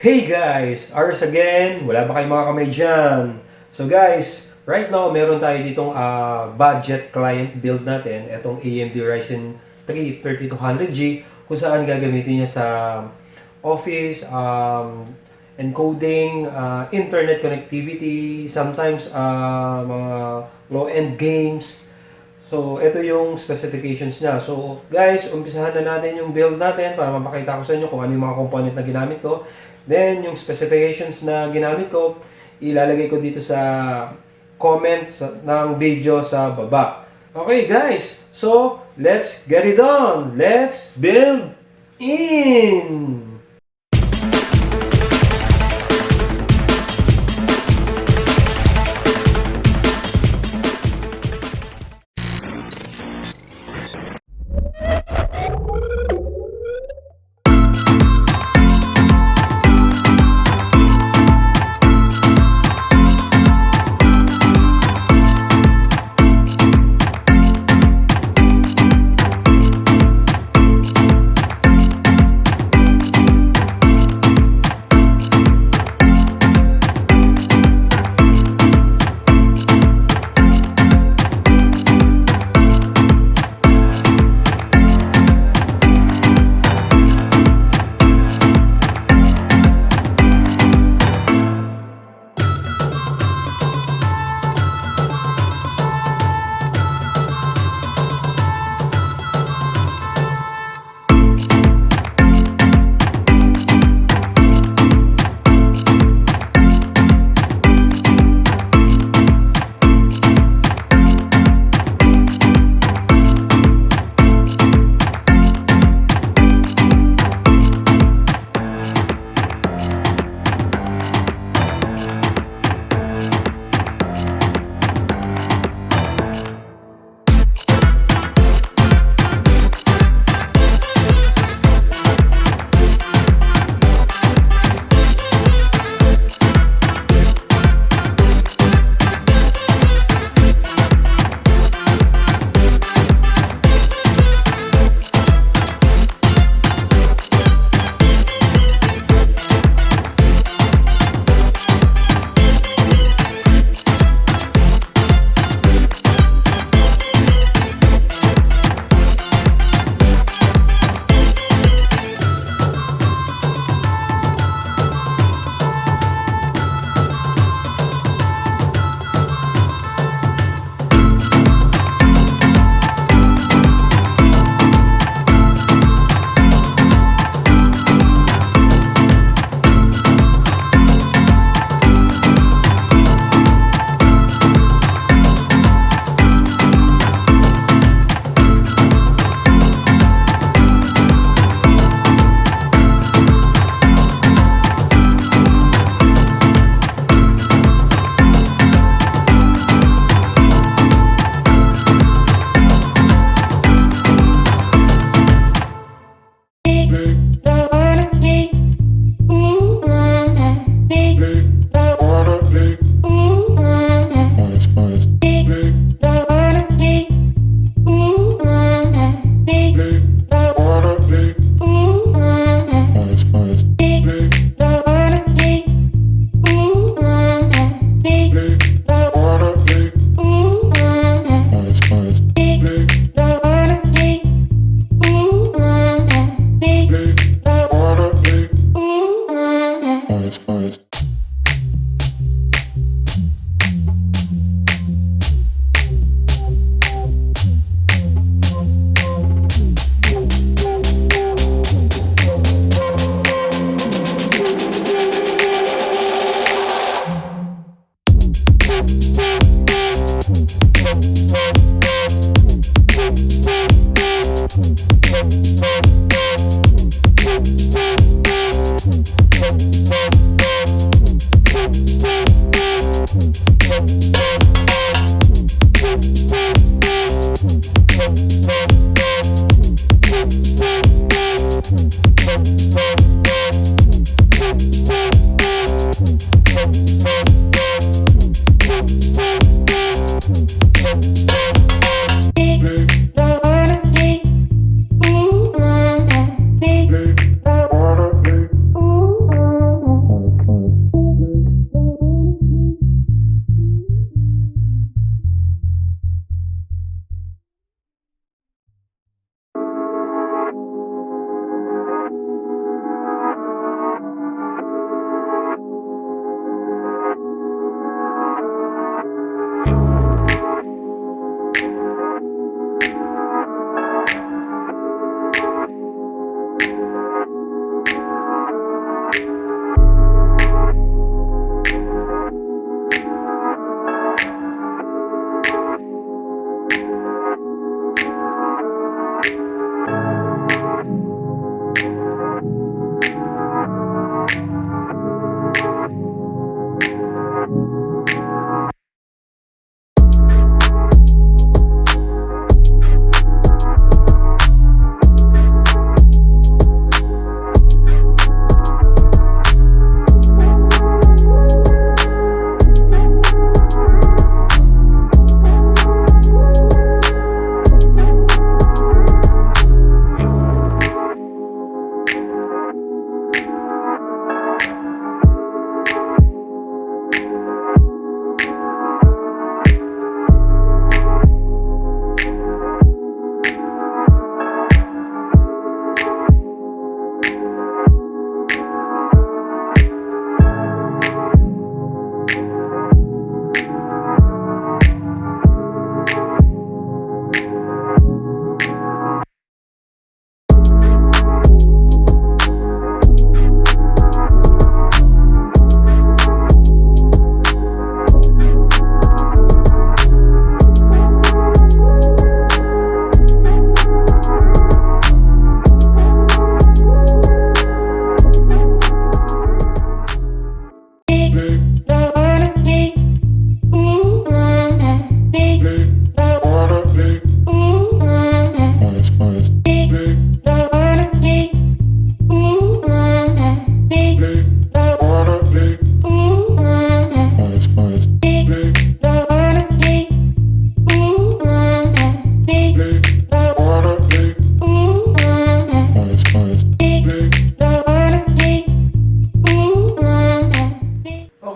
Hey guys! Ours again! Wala ba kayong mga kamay dyan? So guys, right now meron tayo ditong budget client build natin. Itong AMD Ryzen 3 3200G kung saan gagamitin niya sa office, encoding, internet connectivity, sometimes mga low-end games. So, ito yung specifications niya. So, guys, umpisahan na natin yung build natin para mapakita ko sa inyo kung ano yung mga component na ginamit ko. Then, yung specifications na ginamit ko, ilalagay ko dito sa comments ng video sa baba. Okay, guys. So, let's get it on. Let's build in!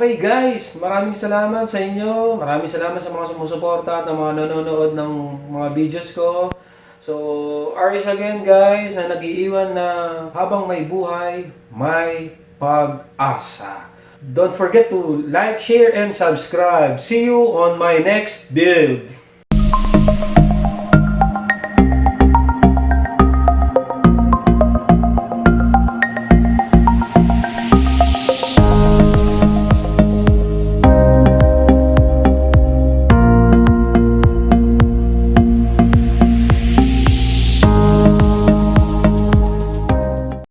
Okay guys, maraming salamat sa inyo. Maraming salamat sa mga sumusuporta at mga nanonood ng mga videos ko. So, Aries again guys, na nag-iiwan na habang may buhay, may pag-asa. Don't forget to like, share, and subscribe. See you on my next build.